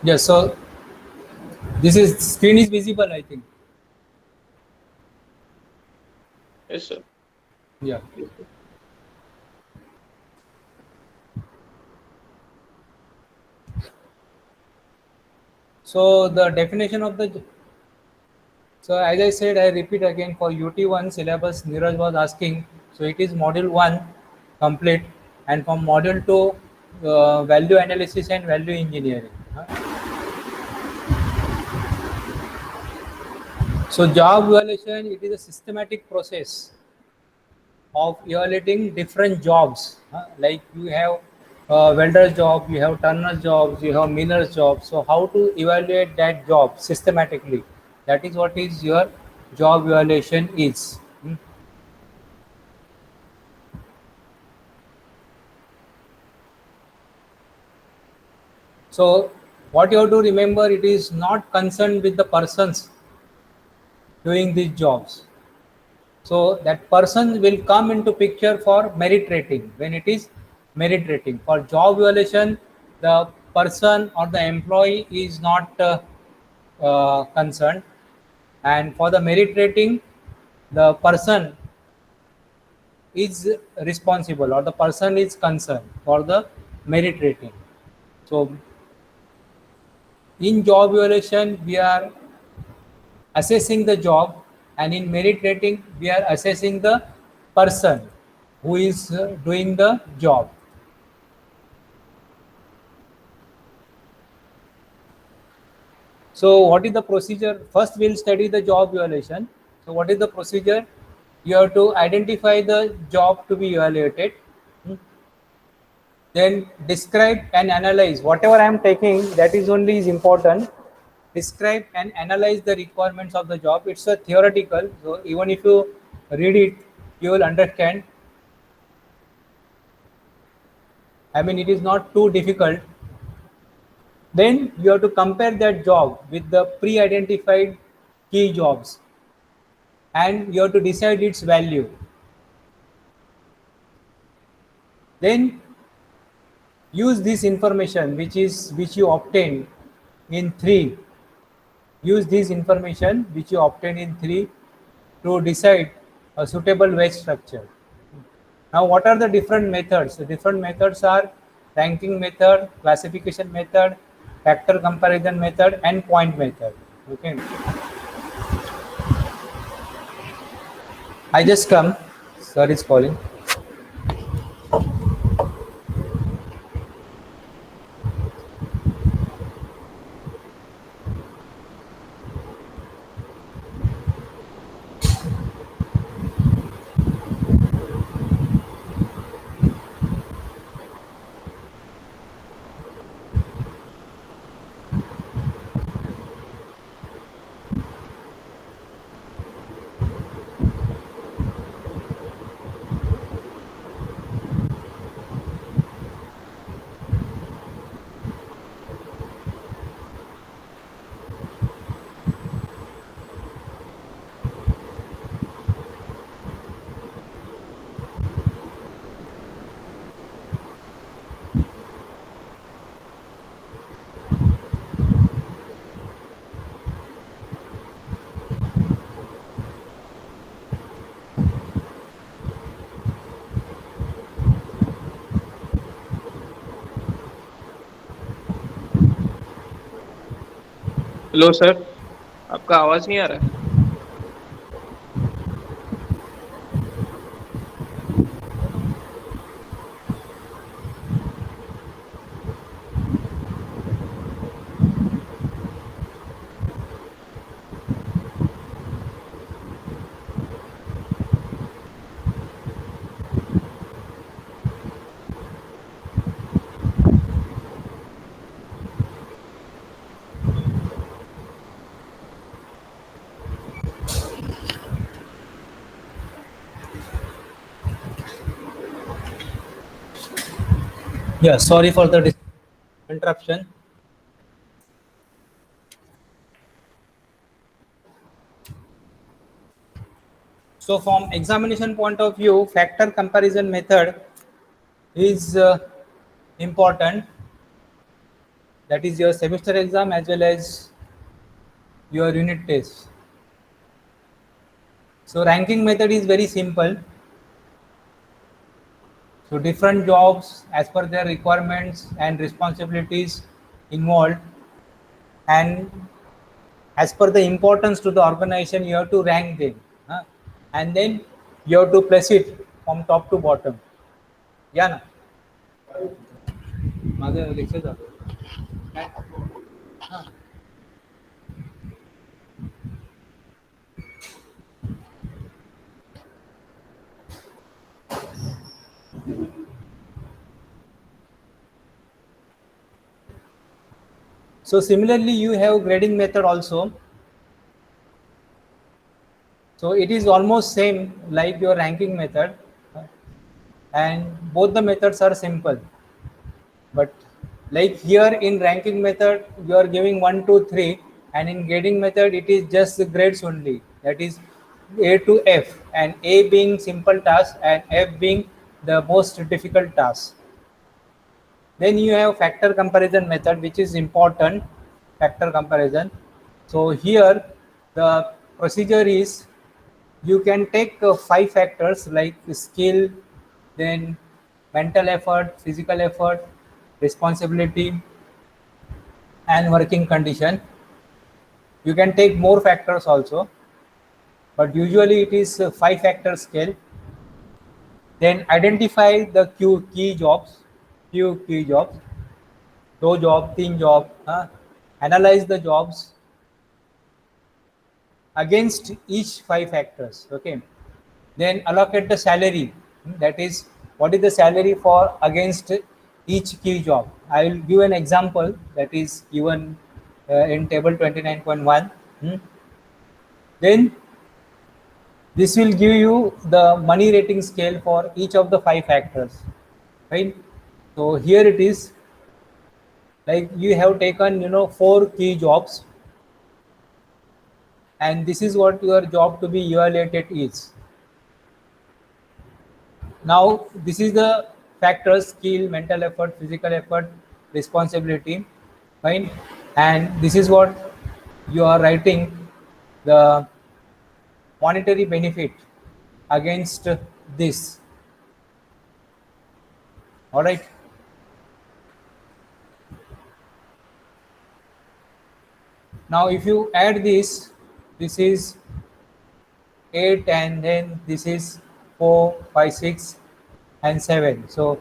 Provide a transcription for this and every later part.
Yes, so this is screen is visible, I think. Yes, sir. Yeah. So the definition of the so as I said, I repeat again for UT1 syllabus Neeraj was asking. So it is module 1 complete, and from module 2 value analysis and value engineering. So job evaluation, it is a systematic process of evaluating different jobs. Like you have welder's job, you have turner's jobs, you have miller's job. So how to evaluate that job systematically? That is what is your job evaluation is. So what you have to remember, it is not concerned with the persons doing these jobs. So that person will come into picture for merit rating when it is merit rating. For job evaluation, the person or the employee is not concerned, and for the merit rating, the person is responsible or the person is concerned for the merit rating. So in job evaluation, we are assessing the job, and in merit rating we are assessing the person who is doing the job. So what is the procedure? First we'll study the job evaluation. So what is the procedure? You have to identify the job to be evaluated. Hmm. Then describe and analyze whatever I am taking, that is only is important. Describe and analyze the requirements of the job. It's a theoretical, so even if you read it, you will understand. I mean, it is not too difficult. Then you have to compare that job with the pre-identified key jobs, and you have to decide its value. Then use this information which you obtain in 3. Use this information which you obtain in 3 to decide a suitable wage structure. Now, what are the different methods? The different methods are ranking method, classification method, factor comparison method, and point method. Okay. I just come. Sir is calling. Hello sir, आपका आवाज नहीं आ रहा है। Yeah, sorry for the interruption. So from examination point of view, factor comparison method is important. that is your semester exam as well as your unit test. So ranking method is very simple. So different jobs as per their requirements and responsibilities involved, and as per the importance to the organization, you have to rank them, and then you have to place it from top to bottom. Yeah, ना? माझं lecture झालं. काय? हां. So similarly, you have grading method also. So it is almost same like your ranking method, and both the methods are simple. But like here in ranking method, you are giving 1, 2, 3, and in grading method, it is just the grades only. That is A to F, and A being simple task and F being the most difficult task. Then you have factor comparison method, which is important. Factor comparison. So here the procedure is, you can take 5 factors like skill, then mental effort, physical effort, responsibility, and working condition. You can take more factors also, but usually it is a 5 factor scale. Then identify the key jobs, few key jobs, 2 job, 3 job, analyze the jobs against each 5 factors. Okay, then allocate the salary. That is, what is the salary for against each key job. I will give an example that is given in table 29.1. Then this will give you the money rating scale for each of the 5 factors, right? So here it is, like you have taken 4 key jobs, and this is what your job to be evaluated is. Now this is the factors: skill, mental effort, physical effort, responsibility, right? And this is what you are writing the monetary benefit against this. All right. Now if you add this, this is 8, and then this is 4, 5, 6, and 7. So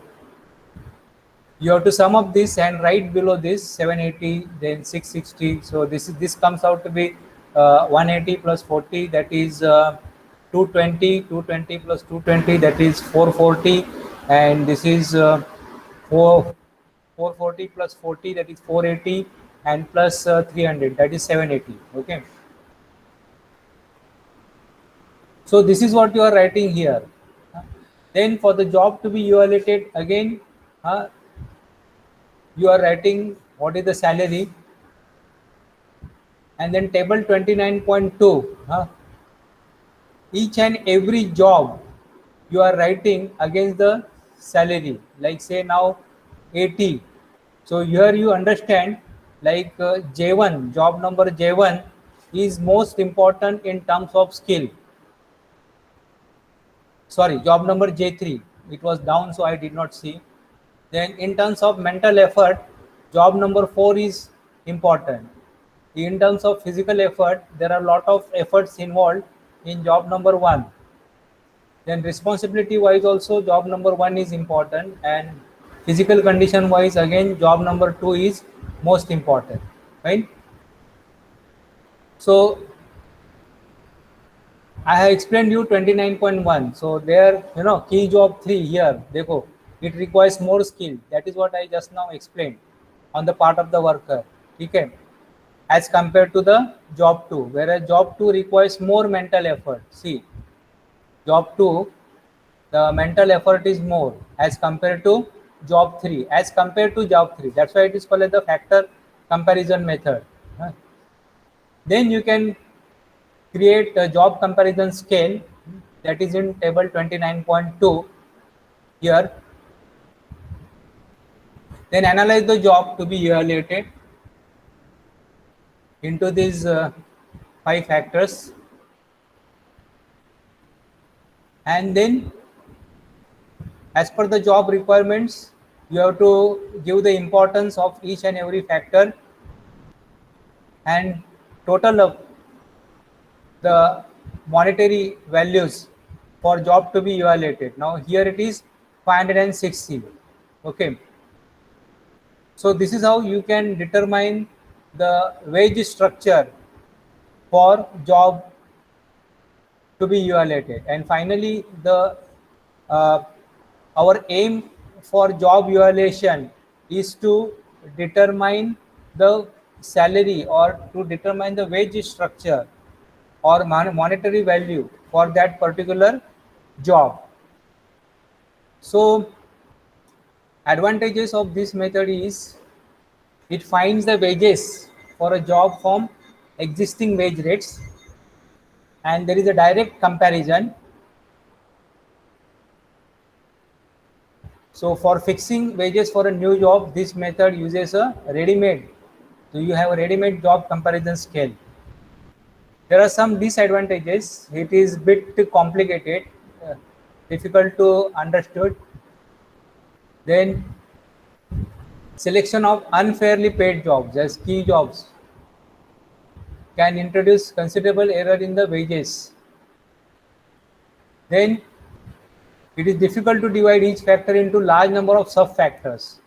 you have to sum up this and write below this 780, then 660. So this comes out to be 180 plus 40, that is 220. 220 plus 220, that is 440, and this is 440 plus 40, that is 480, and plus 300, that is 780. Okay. So this is what you are writing here. Then for the job to be evaluated again, you are writing what is the salary, and then table 29.2, each and every job you are writing against the salary, like say now 80. So here you understand, like J1, job number J1 is most important in terms of skill. Sorry, job number J3, it was down, so I did not see. Then in terms of mental effort, job number 4 is important. In terms of physical effort, there are a lot of efforts involved in job number 1. Then responsibility wise also, job number 1 is important, and physical condition wise again, job number 2 is most important, right? So I have explained you 29.1. So there, key job 3 here, dekho, it requires more skill. That is what I just now explained on the part of the worker. Okay, as compared to the job 2, whereas job 2 requires more mental effort. See, job 2, the mental effort is more as compared to job 3, as compared to job 3. That's why it is called as the factor comparison method. Then you can create a job comparison scale, that is in table 29.2 here. Then analyze the job to be evaluated. into these five factors, and then as per the job requirements, you have to give the importance of each and every factor and total of the monetary values for job to be evaluated. Now here it is 560. Okay, so this is how you can determine the wage structure for job to be evaluated. And finally, the uh, our aim for job evaluation is to determine the salary or to determine the wage structure or monetary value for that particular job. So advantages of this method is it finds the wages for a job from existing wage rates, and there is a direct comparison. So for fixing wages for a new job, this method uses a ready-made. So you have a ready-made job comparison scale. There are some disadvantages. It is bit complicated, uh, difficult to understood. Then selection of unfairly paid jobs as key jobs can introduce considerable error in the wages. Then it is difficult to divide each factor into large number of sub factors.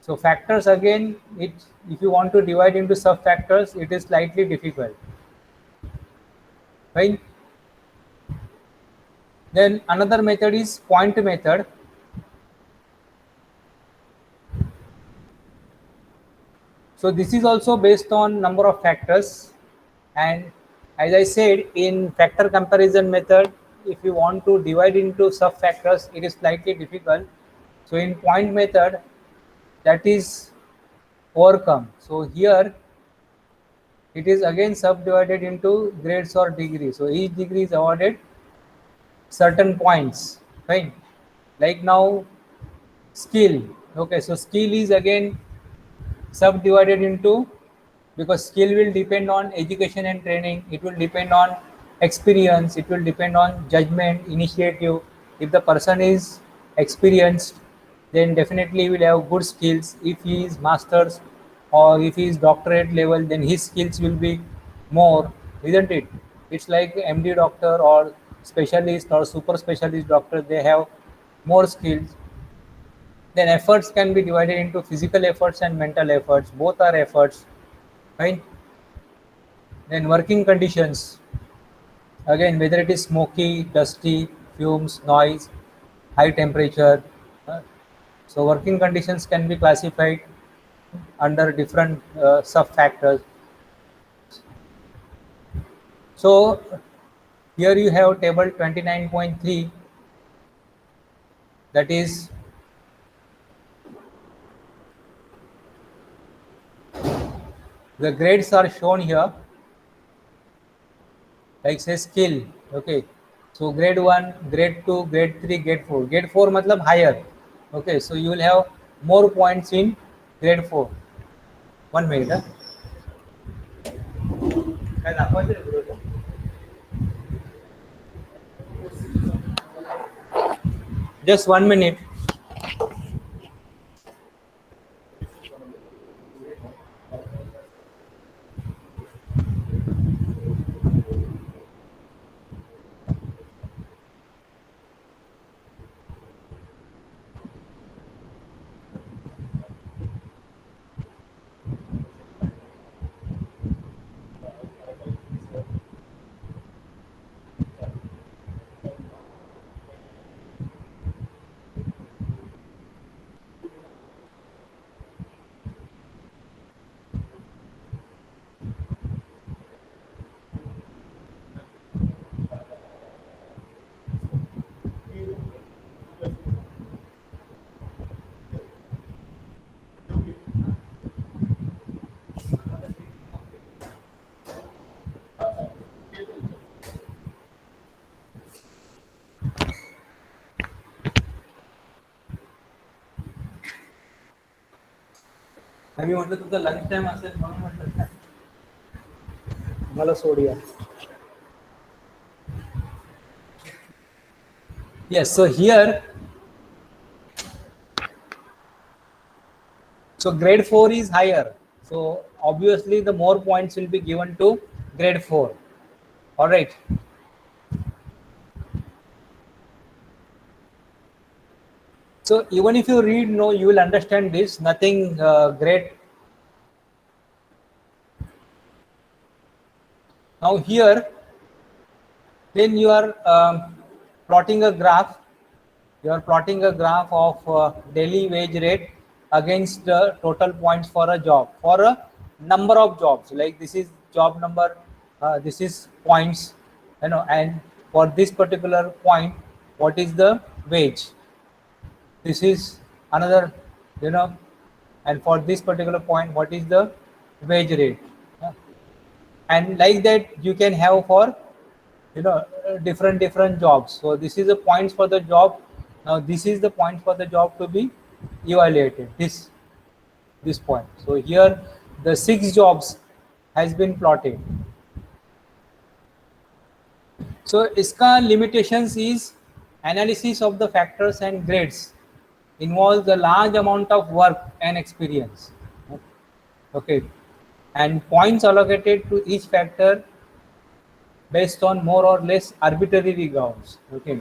So factors again, it if you want to divide into sub factors, it is slightly difficult. Right? Then another method is point method. So this is also based on number of factors, and as I said, in factor comparison method, if you want to divide into sub factors, it is slightly difficult. So in point method, that is overcome. So here it is again subdivided into grades or degrees. So each degree is awarded certain points, right? Like now skill. Okay, so skill is again subdivided into, because skill will depend on education and training, it will depend on experience, it will depend on judgment, initiative. If the person is experienced, then definitely he will have good skills. If he is masters or if he is doctorate level, then his skills will be more, isn't it? It's like MD doctor or specialist or super specialist doctor, they have more skills. Then efforts can be divided into physical efforts and mental efforts. Both are efforts, right? Then working conditions. Again, whether it is smoky, dusty, fumes, noise, high temperature. uh, So working conditions can be classified under different sub factors. So here you have table 29.3, that is the grades are shown here, like say skill. Okay, so grade 1, grade 2, grade 3, grade 4. Grade 4 matlab higher. Okay, so you will have more points in grade 4. 1 minute, huh? काय दाखवायचं आहे बरोबर? Just 1 minute. मी म्हटलं तुझं lunch time असेल म्हणून म्हटलं मला सोडूया. Yes, so here, so grade 4 is higher. So obviously the more points will be given to grade 4. All right. So even if you read, no, you will understand this. Nothing great. Now here, then you are plotting a graph. You are plotting a graph of daily wage rate against the total points for a job, for a number of jobs. Like this is job number, this is points, you know, and for this particular point, what is the wage? This is another, you know, and for this particular point, what is the wage rate? Yeah. And like that, you can have for, you know, different jobs. So this is the points for the job. Now this is the point for the job to be evaluated, this point. So here the 6 jobs has been plotted. So iska limitations is analysis of the factors and grades involves a large amount of work and experience. Okay, and points allocated to each factor based on more or less arbitrary grounds. Okay,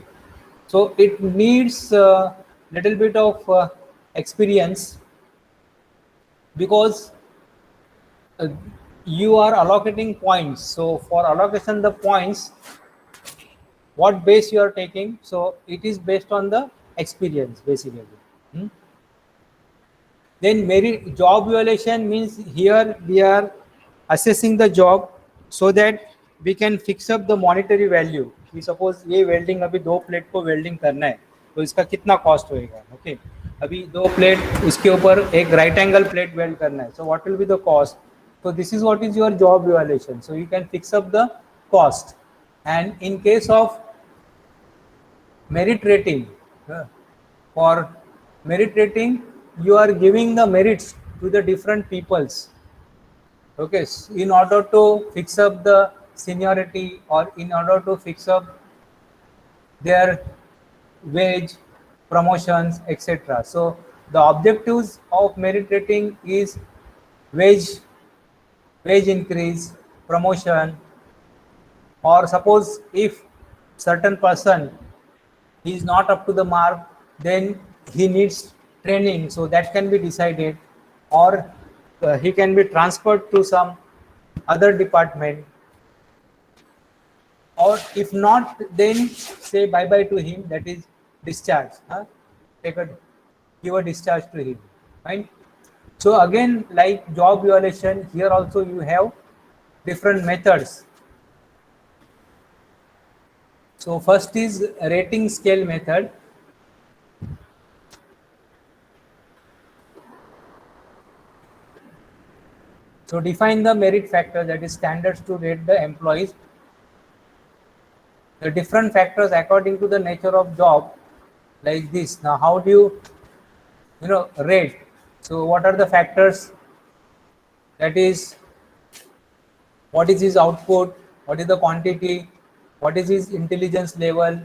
so it needs a little bit of experience, because uh, you are allocating points. So for allocation the points, what base you are taking, so it is based on the experience basically. Hmm? Then merit job evaluation means here we are assessing the job so that we can fix up the monetary value. कि suppose ये welding अभी 2 plate को welding करना है तो इसका कितना cost होएगा. ओके, अभी 2 प्लेट उसके ऊपर एक राइट एंगल प्लेट वेल्ड करना है, so what will be the cost. So this is what is your job evaluation. So you can fix up the cost. And in case of merit rating, for merit rating, you are giving the merits to the different peoples. Okay, in order to fix up the seniority or in order to fix up their wage, promotions, etc. So the objectives of merit rating is wage increase, promotion, or suppose if certain person is not up to the mark, then he needs training, so that can be decided, or he can be transferred to some other department, or if not, then say bye bye to him, that is discharge. Give a discharge to him, right? So again, like job evaluation, here also you have different methods. So first is rating scale method. So define the merit factor, that is standards to rate the employees. The different factors according to the nature of job, like this. Now how do you rate? So what are the factors? That is, what is his output, what is the quantity, what is his intelligence level,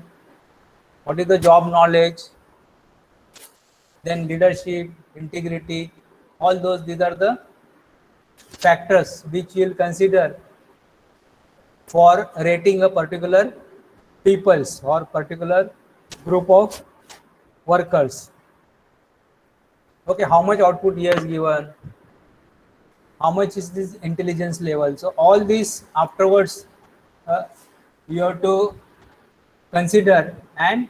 what is the job knowledge, then leadership, integrity, all those, these are the factors which you will consider for rating a particular peoples or particular group of workers. Okay, how much output he has given, how much is this intelligence level. So all these afterwards you have to consider and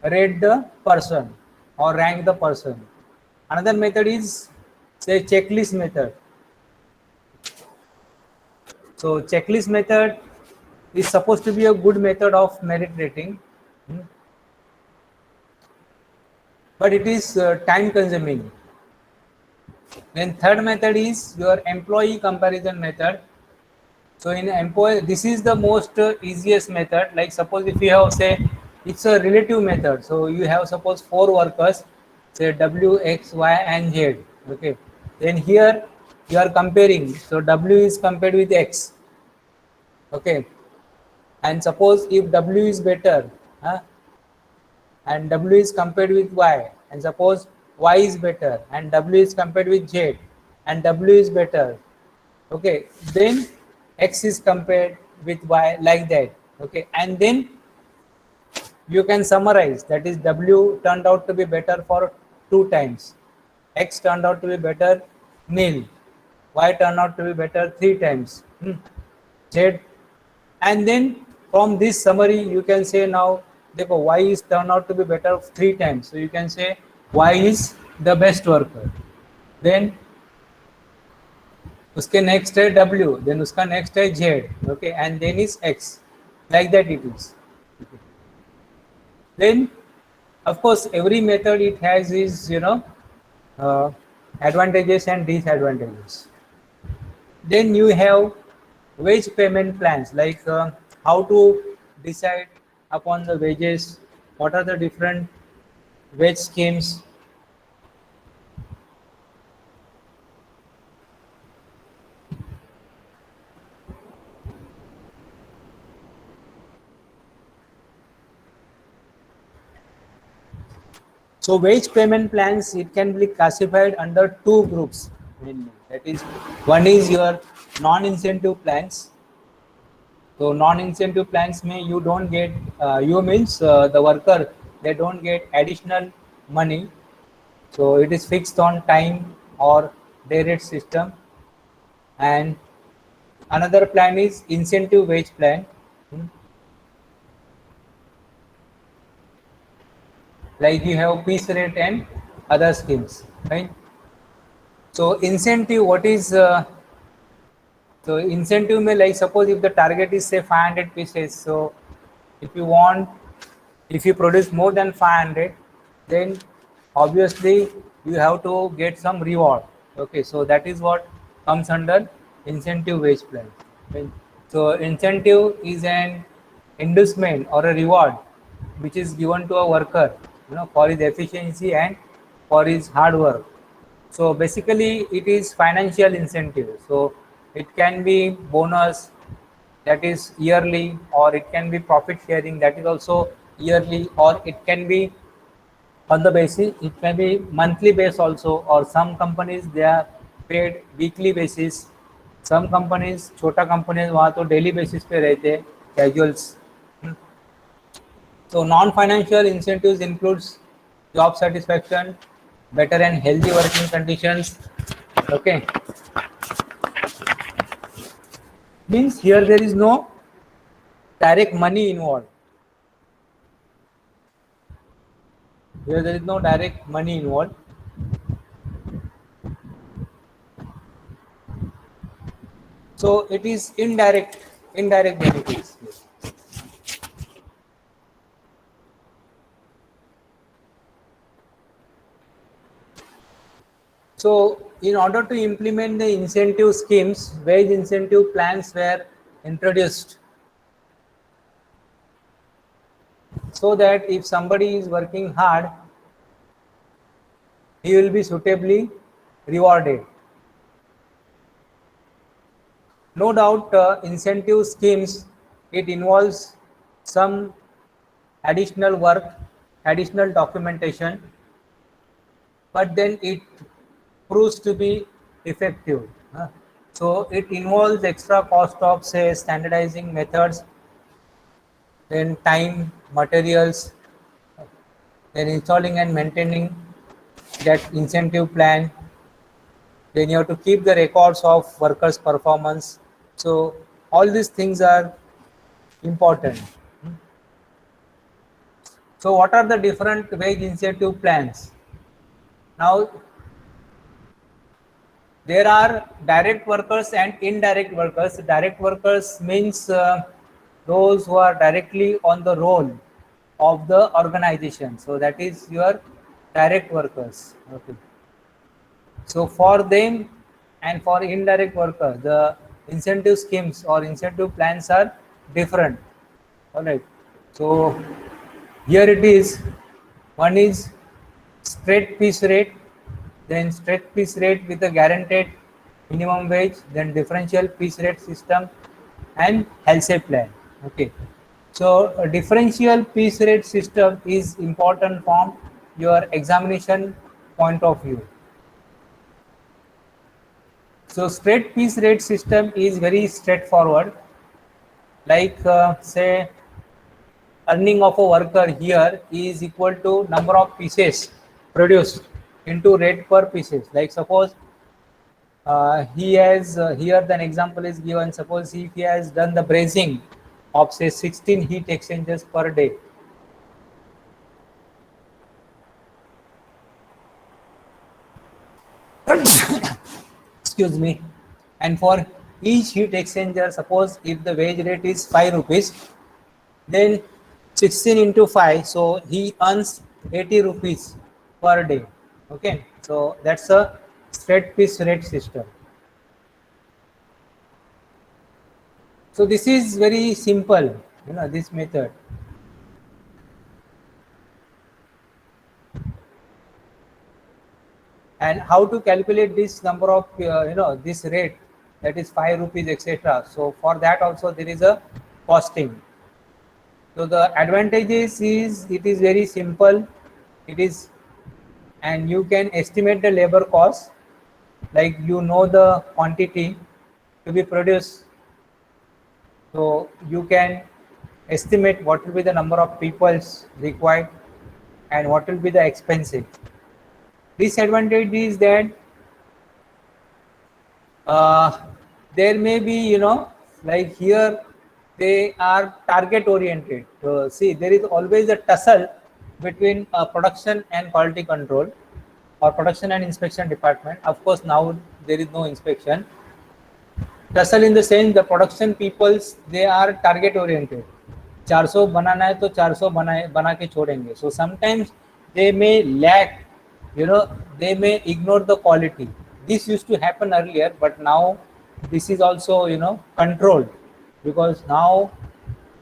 rate the person or rank the person. Another method is, say, checklist method. So checklist method is supposed to be a good method of merit rating, but it is time consuming. Then third method is your employee comparison method. So in employee, this is the most easiest method. Like suppose if you have, say, it's a relative method. So you have suppose 4 workers, say W, X, Y, and Z. Okay, Then here you are comparing. So W is compared with X. Okay. And suppose if W is better, and W is compared with Y, and suppose Y is better, and W is compared with Z, and W is better. Okay. Then X is compared with Y, like that. Okay. And then you can summarize, that is W turned out to be better for 2 times, X turned out to be better nil, Y turned out to be better 3 times, Z. And then from this summary you can say, now देखो Y is turned out to be better 3 times, so you can say Y is the best worker. Then उसके next है W, then उसका next है Z, okay, and then is X, like that it is. Then of course every method it has its advantages and disadvantages. Then you have wage payment plans, like how to decide upon the wages, what are the different wage schemes. So wage payment plans, it can be classified under 2 groups mainly. That is, one is your non-incentive plans. So non-incentive plans may you don't get, you means the worker, they don't get additional money. So it is fixed on time or day rate system. And another plan is incentive wage plan. Like you have piece rate and other schemes, right? So incentive, what is so incentive may, like suppose if the target is say 500 pieces, so if you want, if you produce more than 500, then obviously you have to get some reward. Okay, so that is what comes under incentive wage plan. Okay. So incentive is an inducement or a reward which is given to a worker, for his efficiency and for his hard work. So basically it is financial incentive. So it can be bonus, that is yearly, or it can be profit sharing, that is also yearly, or it can be on the basis, it can be monthly base also, or some companies they are paid weekly basis. some companies, छोटा companies वहाँ तो daily basis पे रहते हैं, casuals. So non-financial incentives includes job satisfaction, better and healthy working conditions. Okay, means here there is no direct money involved. Here there is no direct money involved. So it is indirect benefits. So in order to implement the incentive schemes, wage incentive plans were introduced, so that if somebody is working hard, he will be suitably rewarded. No doubt, incentive schemes, it involves some additional work, additional documentation, but then it proves to be effective. So it involves extra cost of say standardizing methods, then time, materials, then installing and maintaining that incentive plan. Then you have to keep the records of workers' performance. So all these things are important. So what are the different wage incentive plans? Now there are direct workers and indirect workers. Direct workers means those who are directly on the roll of the organization. So that is your direct workers. Okay. So for them and for indirect workers, the incentive schemes or incentive plans are different. All right. So here it is. One is straight piece rate, then straight piece rate with a guaranteed minimum wage, then differential piece rate system, and health plan. Okay, so a differential piece rate system is important from your examination point of view. So straight piece rate system is very straightforward. Like say earning of a worker here is equal to number of pieces produced into rate per pieces. Like suppose he has here the example is given. Suppose if he has done the brazing of say 16 heat exchangers per day. Excuse me. And for each heat exchanger, suppose if the wage rate is 5 rupees, then 16 into 5, so he earns 80 rupees per day. Okay, so that's a straight piece rate system. So this is very simple, this method. And how to calculate this number of this rate, that is 5 rupees, etc. So for that also there is a costing. So the advantages is it is very simple. It is, and you can estimate the labor cost, like the quantity to be produced. So you can estimate what will be the number of people required and what will be the expenses. Disadvantage is that uh, there may be like here they are target oriented. So see, there is always a tussle between production and quality control, or production and inspection department. Of course now there is no inspection. Tussle in the sense the production peoples, they are target oriented. 400 बनाना है तो 400 बना के छोड़ेंगे. So sometimes they may lack, they may ignore the quality. This used to happen earlier, but now this is also controlled, because now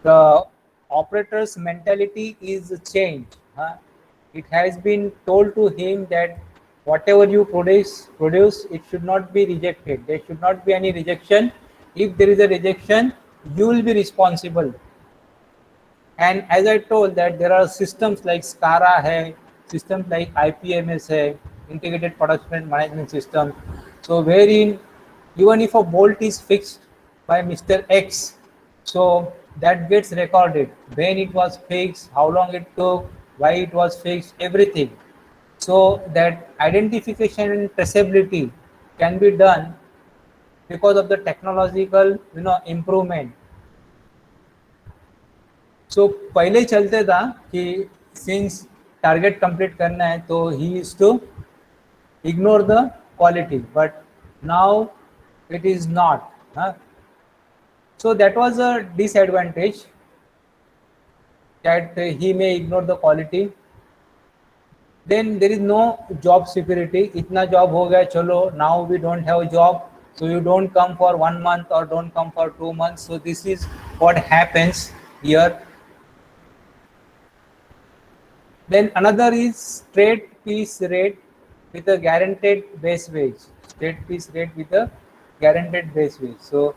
the operator's mentality is changed. It has been told to him that whatever you produce, it should not be rejected. There should not be any rejection. If there is a rejection, you will be responsible. And as I told that there are systems like SCARA hai, systems like IPMS hai, integrated production management system. So wherein even if a bolt is fixed by Mr. X, so that gets recorded, when it was fixed, how long it took, why it was fixed, everything. So that identification and traceability can be done because of the technological improvement. सो पहले चलते था कि since target complete करना है तो he is to ignore the quality, but now it is not. So that was a disadvantage, that he may ignore the quality. Then there is no job security. Itna job ho gaya, chalo, now we don't have a job, so you don't come for 1 month or don't come for 2 months. So this is what happens here. Then another is straight piece rate with a guaranteed base wage. Straight piece rate with a guaranteed base wage. So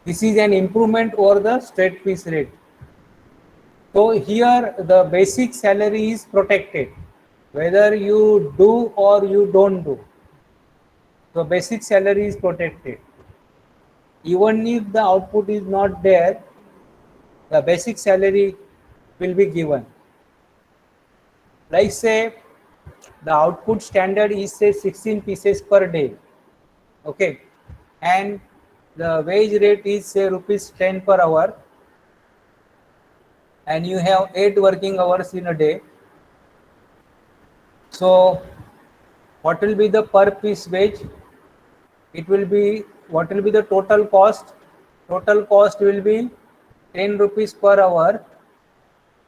this is an improvement over the straight piece rate. So here the basic salary is protected, whether you do or you don't do. So basic salary is protected. Even if the output is not there, the basic salary will be given. Like say the output standard is say 16 pieces per day, okay, and the wage rate is say rupees 10 per hour, and you have 8 working hours in a day. So what will be the per piece wage? It will be, what will be the total cost? Total cost will be 10 rupees per hour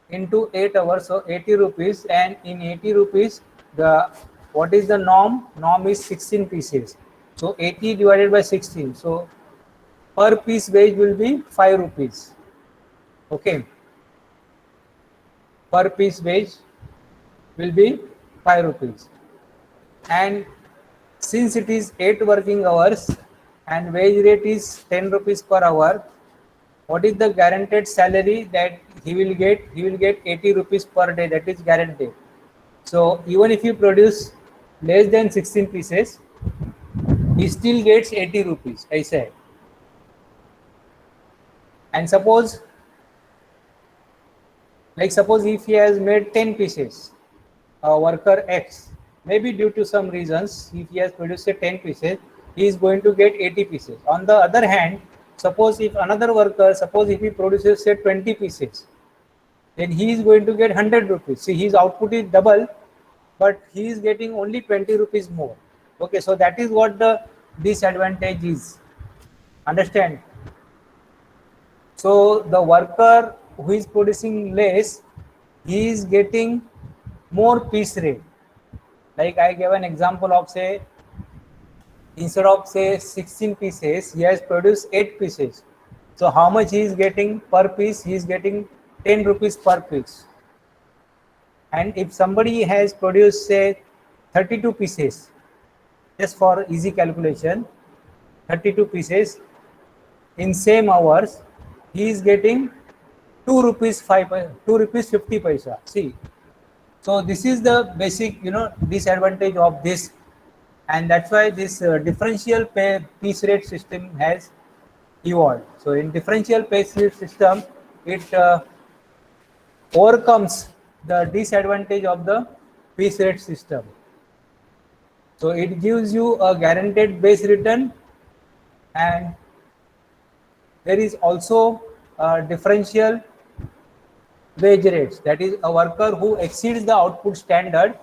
into 8 hours, so 80 rupees. And in 80 rupees, the what is the norm? Norm is 16 pieces, so 80 divided by 16, so per piece wage will be 5 rupees. Okay, per piece wage will be 5 rupees. and since it is 8 working hours and wage rate is 10 rupees per hour, what is the guaranteed salary that he will get? He will get 80 rupees per day, that is guaranteed. So even if you produce less than 16 pieces, he still gets 80 rupees, I said. And suppose if he has made 10 pieces, worker X, maybe due to some reasons, if he has produced say 10 pieces, he is going to get 80 pieces. On the other hand, suppose if another worker, suppose if he produces say 20 pieces, then he is going to get 100 rupees. See, his output is double, but he is getting only 20 rupees more. Okay, so that is what the disadvantage is. Understand? So the worker who is producing less, he is getting more piece rate. Like I gave an example of say, instead of say 16 pieces, he has produced 8 pieces. So how much he is getting per piece? He is getting 10 rupees per piece. And if somebody has produced say 32 pieces, just for easy calculation, 32 pieces in same hours, he is getting 2 rupees 2 rupees 50 paisa. See, so this is the basic disadvantage of this, and that's why this differential pay piece rate system has evolved. So in differential pay rate system, it overcomes the disadvantage of the piece rate system. So it gives you a guaranteed base return, and there is also a differential wage rates. That is, a worker who exceeds the output standard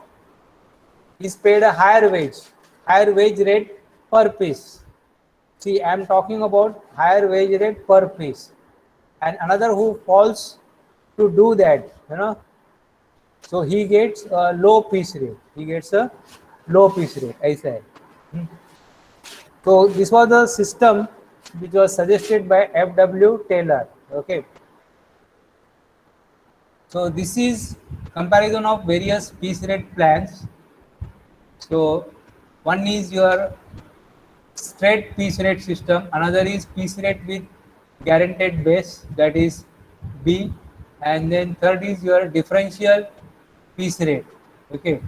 is paid a higher wage rate per piece. See, I am talking about higher wage rate per piece, and another who falls to do that, so he gets a low piece rate. He gets a low piece rate, I said. So this was the system which was suggested by F.W. Taylor. Okay. So this is comparison of various piece rate plans. So one is your straight piece rate system, another is piece rate with guaranteed base, that is B, and then third is your differential piece rate. Okay.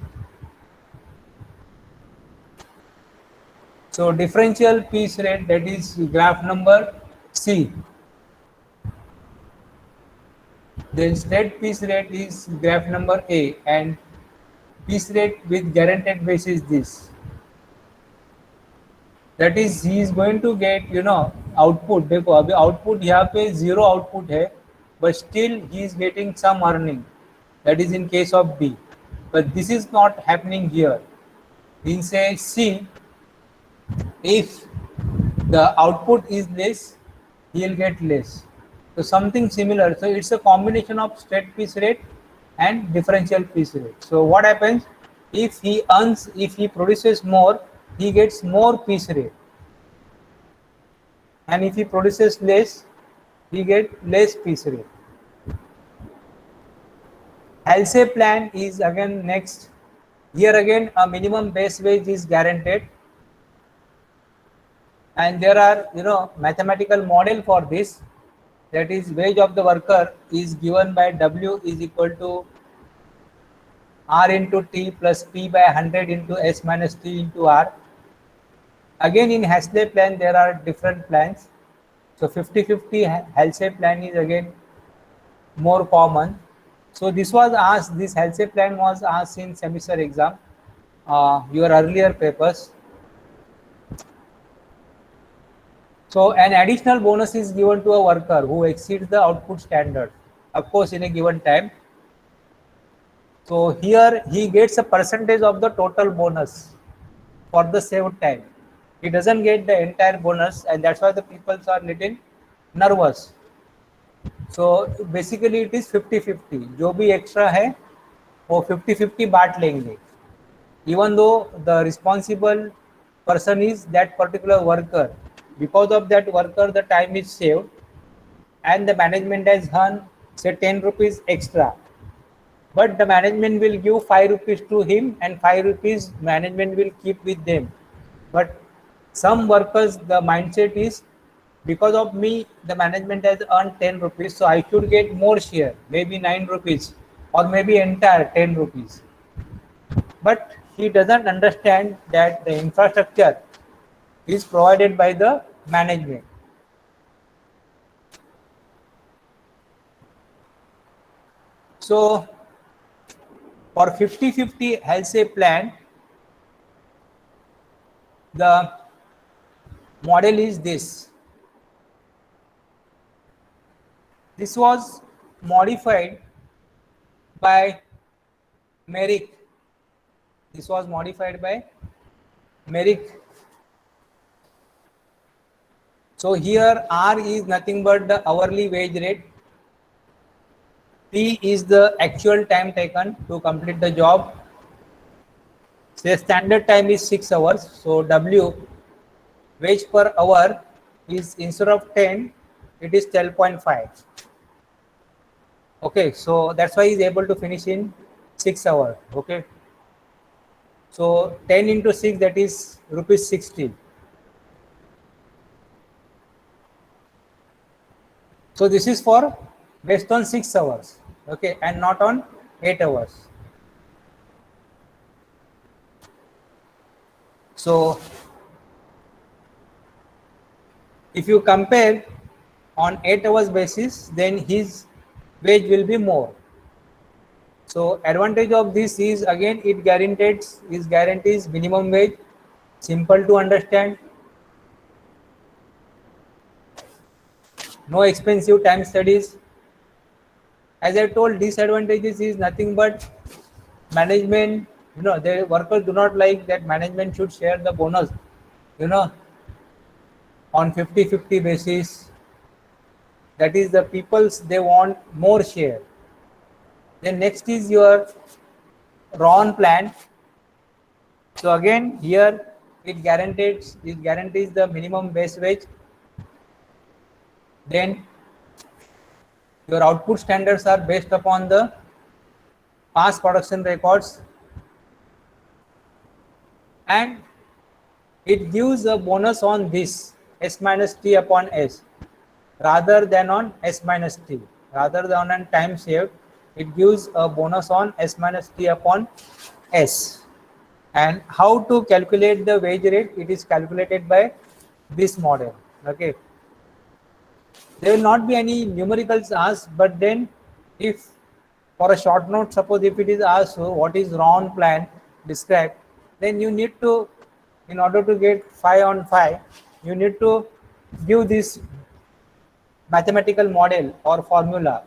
So differential piece rate, that is graph number C. Then straight piece rate is graph number A, and piece rate with guaranteed base is this. That is, he is going to get output. देखो अभी output यहाँ पे zero output है, but still he is getting some earning. That is in case of B, but this is not happening here. In say C, if the output is less, he will get less. So something similar. So it's a combination of straight piece rate and differential piece rate. So what happens if he produces more, he gets more piece rate, and if he produces less, he get less piece rate. Halsey plan is again next. Here again a minimum base wage is guaranteed, and there are mathematical model for this. That is, wage of the worker is given by W is equal to R into T plus P by 100 into S minus T into R. Again in Halsey plan there are different plans. So 50-50 Halsey plan is again more common. So this Halsey plan was asked in semester exam, your earlier papers. So an additional bonus is given to a worker who exceeds the output standard, of course in a given time. So here he gets a percentage of the total bonus for the saved time. He doesn't get the entire bonus, and that's why the people are little nervous. So basically it is 50-50. जो भी extra है वो 50-50 बांट लेंगे. Even though the responsible person is that particular worker, because of that worker the time is saved, and the management has earned say 10 rupees extra. but the management will give 5 rupees to him and 5 rupees management will keep with them. But some workers, the mindset is, because of me the management has earned 10 rupees, so I should get more share, maybe 9 rupees or maybe entire 10 rupees. But he doesn't understand that the infrastructure is provided by the management. So for 50-50 Halsey plan, the model is this. This was modified by Merrick. This was modified by Merrick. So here R is nothing but the hourly wage rate. T is the actual time taken to complete the job. Say standard time is 6 hours. So W, wage per hour, is instead of 10, it is 12.5. Okay, so that's why he's able to finish in 6 hours. Okay, so 10 into 6, that is rupees 60. So this is for based on 6 hours, okay, and not on 8 hours. So if you compare on 8 hours basis, then his wage will be more. So advantage of this is, again, it guarantees minimum wage, simple to understand, no expensive time studies. As I told, disadvantages is nothing but management, the workers do not like that management should share the bonus, you know, on 50-50 basis. That is, the people's, they want more share. Then next is your RON plan. So again, here it guarantees the minimum base wage. Then your output standards are based upon the past production records, and it gives a bonus on this S minus T upon S rather than on S minus T. Rather than on time saved, it gives a bonus on S minus T upon S. And how to calculate the wage rate? It is calculated by this model. Okay, there will not be any numericals asked, but then if for a short note, suppose if it is asked what is RON plan described, then you need to, in order to get 5 on 5, you need to give this mathematical model or formula.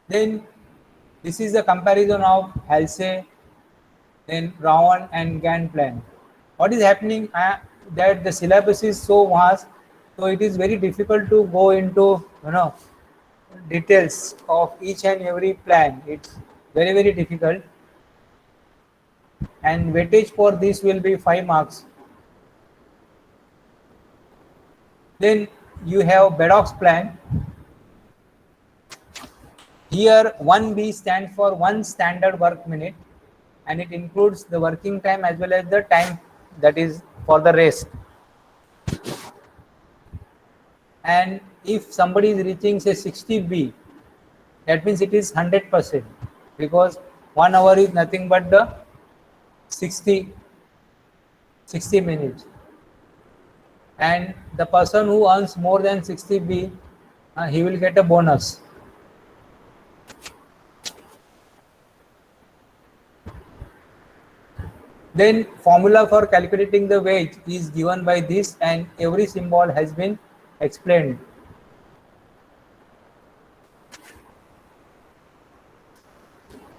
Then this is the comparison of Halsey, then Rowan and Gantt plan. What is happening, that the syllabus is so vast, so it is very difficult to go into details of each and every plan. It's very difficult, and weightage for this will be 5 marks. Then you have Beddock's plan. Here 1B stands for 1 standard work minute, and it includes the working time as well as the time that is for the rest. And if somebody is reaching say 60B, that means it is 100%, because 1 hour is nothing but the 60 minutes. And the person who earns more than 60B, he will get a bonus. Then formula for calculating the wage is given by this, and every symbol has been explained.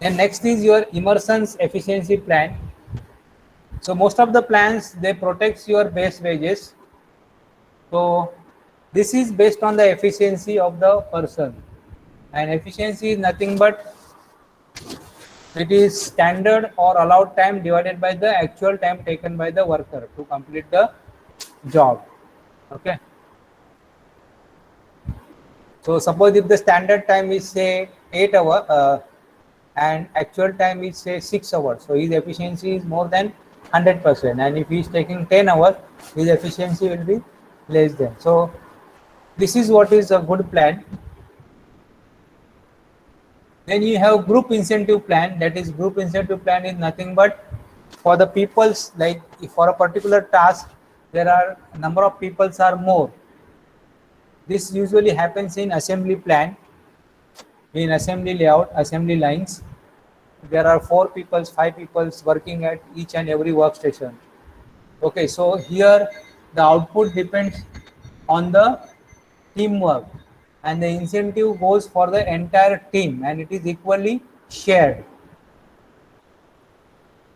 And next is your Emerson's efficiency plan. So most of the plans, they protect your base wages. So this is based on the efficiency of the person, and efficiency is nothing but it is standard or allowed time divided by the actual time taken by the worker to complete the job. Okay. So suppose if the standard time is say 8 hour and actual time is say 6 hours, so his efficiency is more than 100%. And if he is taking 10 hours, his efficiency will be less than. So this is what is a good plan. Then you have group incentive plan. That is, group incentive plan is nothing but for the people's, like if for a particular task there are number of peoples are more. This usually happens in assembly plan, in assembly layout, assembly lines. There are 4 peoples, 5 peoples working at each and every workstation. Okay, so here the output depends on the teamwork, and the incentive goes for the entire team and it is equally shared.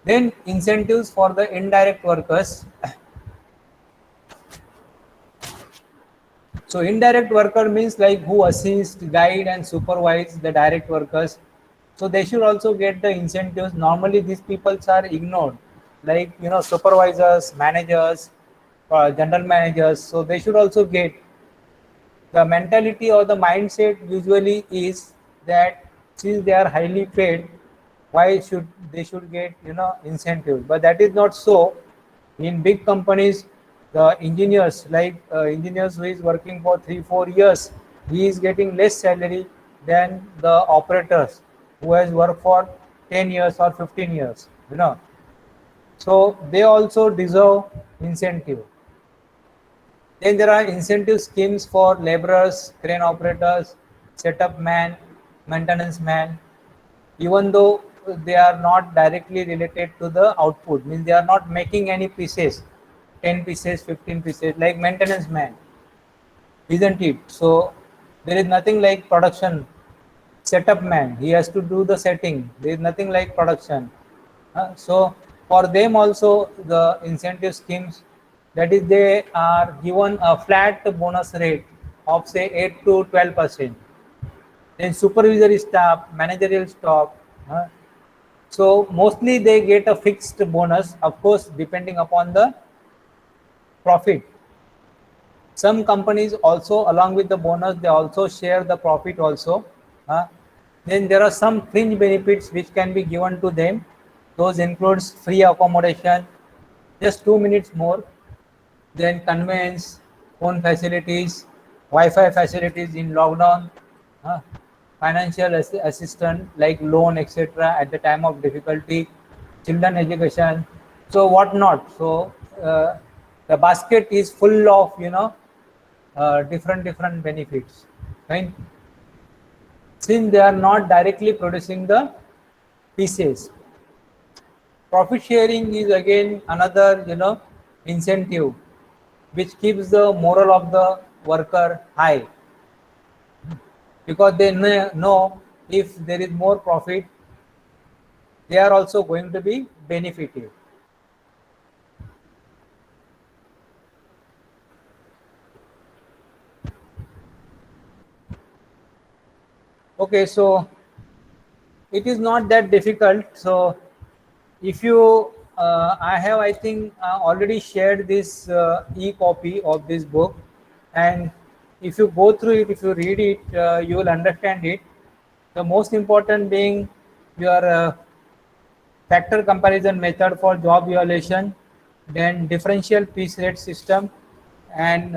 Then incentives for the indirect workers. So indirect worker means like who assist, guide and supervise the direct workers. So they should also get the incentives. Normally these people are ignored, like supervisors, managers, general managers. So they should also get. The mentality or the mindset usually is that since they are highly paid, why should they should get incentives? But that is not so. In big companies, the engineers, like engineers who is working for 3 4 years, he is getting less salary than the operators who has worked for 10 years or 15 years. So they also deserve incentive. Then there are incentive schemes for laborers, crane operators, setup man, maintenance man. Even though they are not directly related to the output, means they are not making any pieces, 10 pieces, 15 pieces, like maintenance man, isn't it? So there is nothing like production. Setup man, he has to do the setting. There is nothing like production. So for them also the incentive schemes, that is they are given a flat bonus rate of say 8 to 12%. Then supervisory staff, managerial staff. So mostly they get a fixed bonus, of course, depending upon the profit. Some companies also, along with the bonus, they also share the profit also. Then there are some fringe benefits which can be given to them. Those includes free accommodation, just 2 minutes more, then conveyance, phone facilities, Wi-Fi facilities in lockdown, uh, financial assistance like loan, etc. at the time of difficulty, children education, so what not. So the basket is full of different benefits, right? Since they are not directly producing the pieces. Profit sharing is again another incentive which keeps the moral of the worker high, because they know if there is more profit, they are also going to be benefited. Okay, so it is not that difficult. So if you I have, I think, already shared this e-copy of this book, and if you go through it, if you read it, you will understand it. The most important being your factor comparison method for job evaluation, then differential piece rate system, and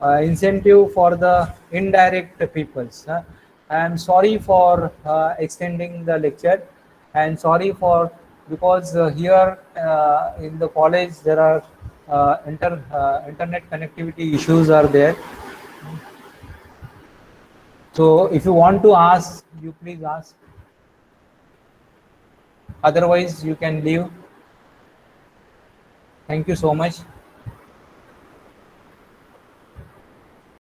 incentive for the indirect peoples. I am sorry for extending the lecture, and sorry for, because here in the college there are internet connectivity issues are there. So if you want to ask, you please ask. Otherwise, you can leave. Thank you so much.